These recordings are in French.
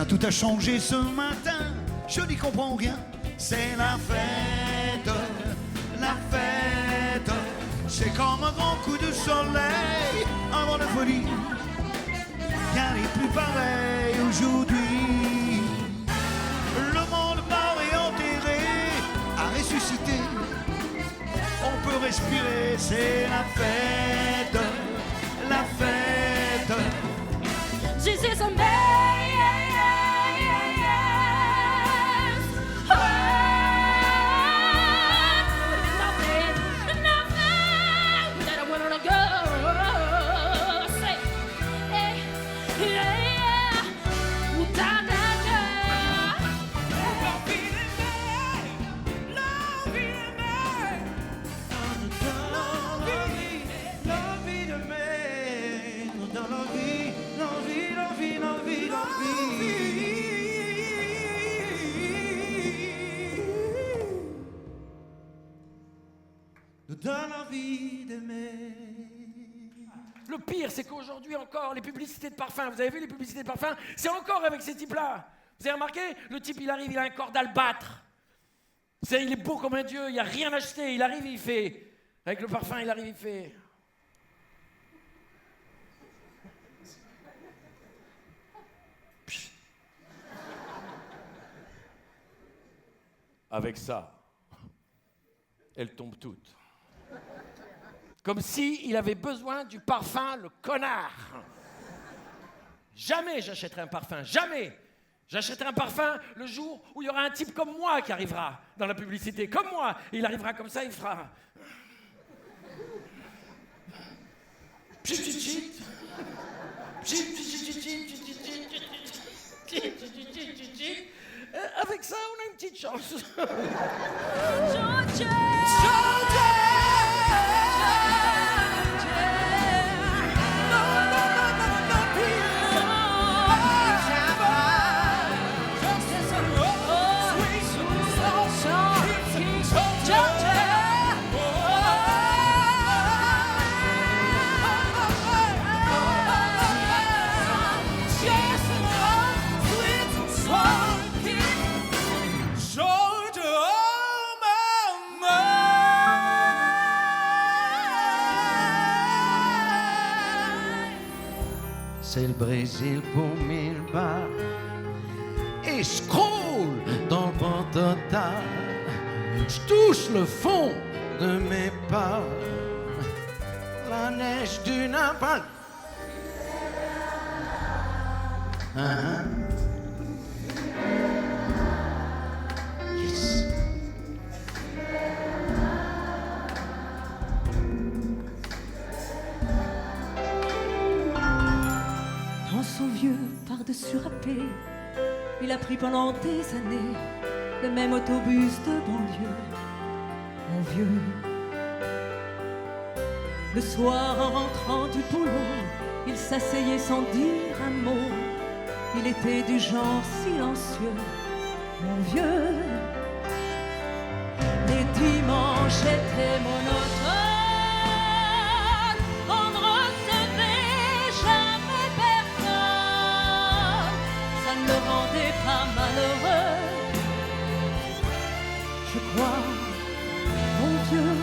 tout a changé ce matin, je n'y comprends rien. C'est la fête, la fête. C'est comme un grand coup de soleil avant la folie. Rien n'est plus pareil aujourd'hui. Le monde mort et enterré a ressuscité. On peut respirer, c'est la fête, la fête. This is amazing. Donne envie d'aimer. Le pire, c'est qu'aujourd'hui encore, les publicités de parfum, vous avez vu les publicités de parfum, c'est encore avec ces types-là. Vous avez remarqué? Le type, il arrive, il a un corps d'albâtre. Il est beau comme un dieu, il n'y a rien acheté. Il arrive, il fait... Avec le parfum, il arrive, il fait... Psh. Avec ça, elles tombent toutes. Comme s'il avait besoin du parfum, le connard. Jamais j'achèterai un parfum, jamais. J'achèterai un parfum le jour où il y aura un type comme moi qui arrivera dans la publicité, comme moi. Et il arrivera comme ça, il fera... Avec ça, on a une petite chance. C'est le Brésil pour 1000 bars. Et je croule dans le vent total. Je touche le fond de mes pas. La neige du napalm. Yes. Dans son vieux par-dessus râpé, il a pris pendant des années le même autobus de banlieue. Mon vieux. Le soir, en rentrant du boulot, il s'asseyait sans dire un mot. Il était du genre silencieux, mon vieux. Les dimanches étaient monotones, on ne recevait jamais personne. Ça ne le rendait pas malheureux. Je crois, mon vieux,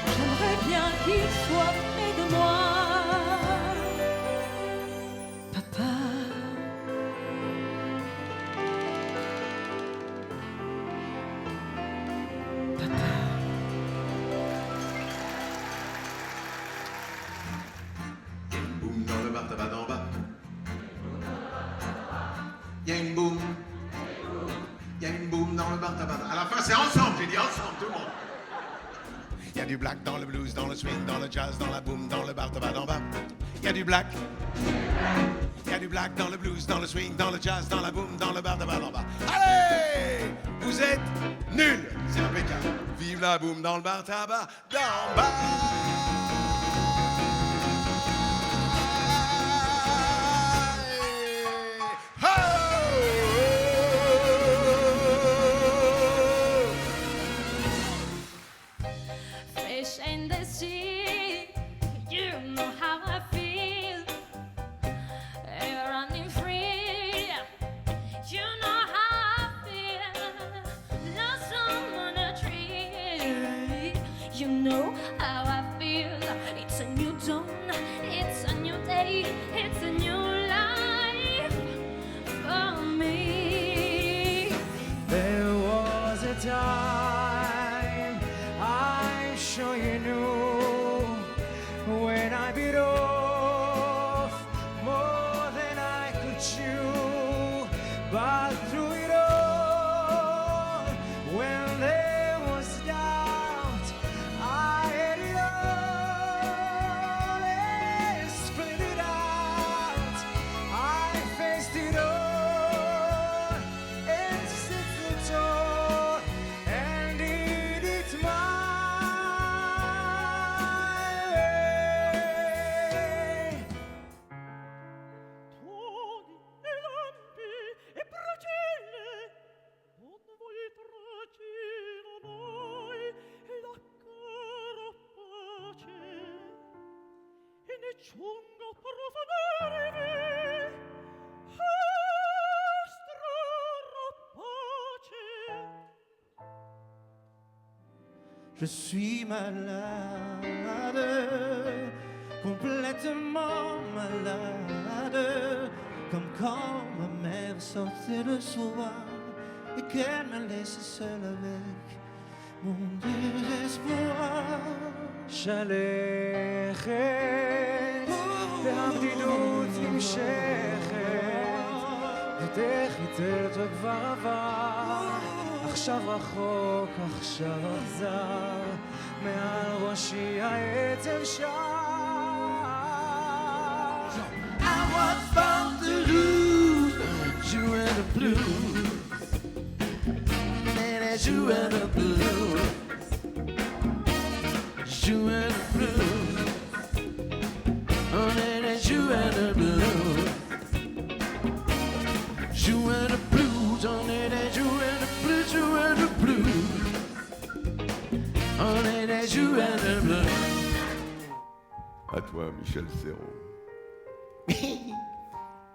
j'aimerais bien qu'il soit près de moi. Papa. Il y a une boum. Il y a une boum dans le bar tabac. À la fin, c'est ensemble, j'ai dit ensemble, tout le monde. Il y a du black dans le blues, dans le swing, dans le jazz, dans la boum, dans le bar tabac d'en bas. Il y a du black. Il y a du black dans le blues, dans le swing, dans le jazz, dans la boum, dans le bar tabac d'en bas. Allez! Vous êtes nuls! C'est impeccable. Vive la boum dans le bar tabac d'en bas! Fish in the sea, you know how I feel. Running free Je suis malade, complètement malade, comme quand ma mère sortait le soir et qu'elle me laissait seule avec mon désespoir. שלכת והבדידות נמשכת יותר חיטט וכבר עבר עכשיו רחוק עכשיו אכזר מעל ראשי העצב שר I was born to lose, jouer le blues, and I jouer le blues, jouer le blues, and I jouer le blues, jouer le blues, and I jouer le blues, jouer le blues, and I jouer le blues. À toi, Michel Serrault.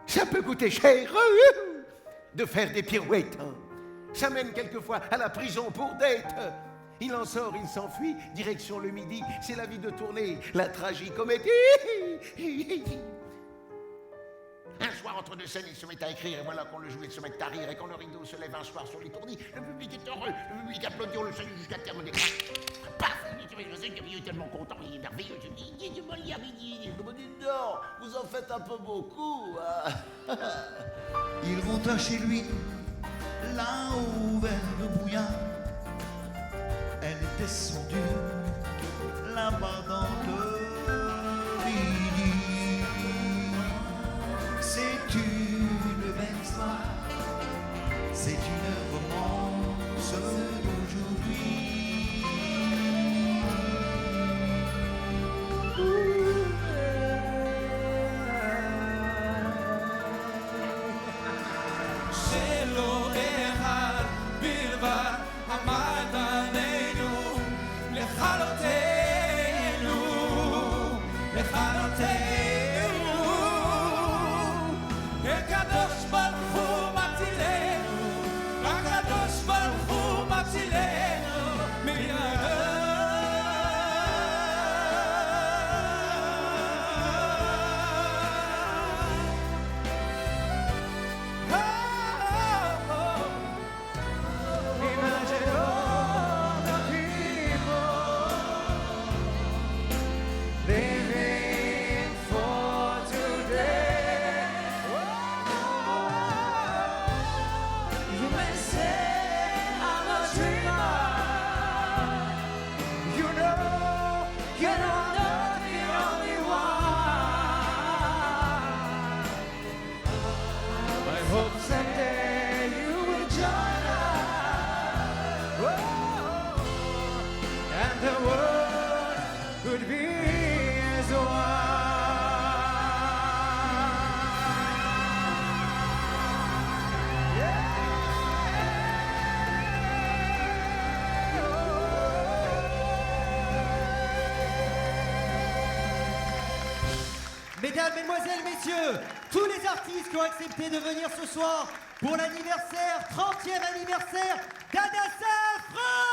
Ça peut coûter cher de faire des pirouettes. Ça mène quelquefois à la prison pour dette. Il en sort, il s'enfuit, direction le midi. C'est la vie de tournée, la tragicomédie. Un soir, entre deux scènes, il se met à écrire, et voilà qu'on le joue, il se met à rire, et quand le rideau se lève un soir sur l'étourdi, le public est heureux, le public applaudit, on le salue jusqu'à terme des paf! Je sais qu'il est tellement content, il est merveilleux, je dis, il me dit, non, vous en faites un peu beaucoup. Il rentra chez lui, là-haut vers le bouillard. Elle est descendue, là-bas dans le midi. C'est une belle histoire, c'est une romance d'aujourd'hui. שלא אחד בלבד עמד עלינו לכלותנו לכלותנו הקדוש ברוך הוא מצילנו הקדוש ברוך הוא מצילנו Mesdames, Mesdemoiselles, Messieurs, tous les artistes qui ont accepté de venir ce soir pour l'anniversaire, 30e anniversaire d'Adassa France.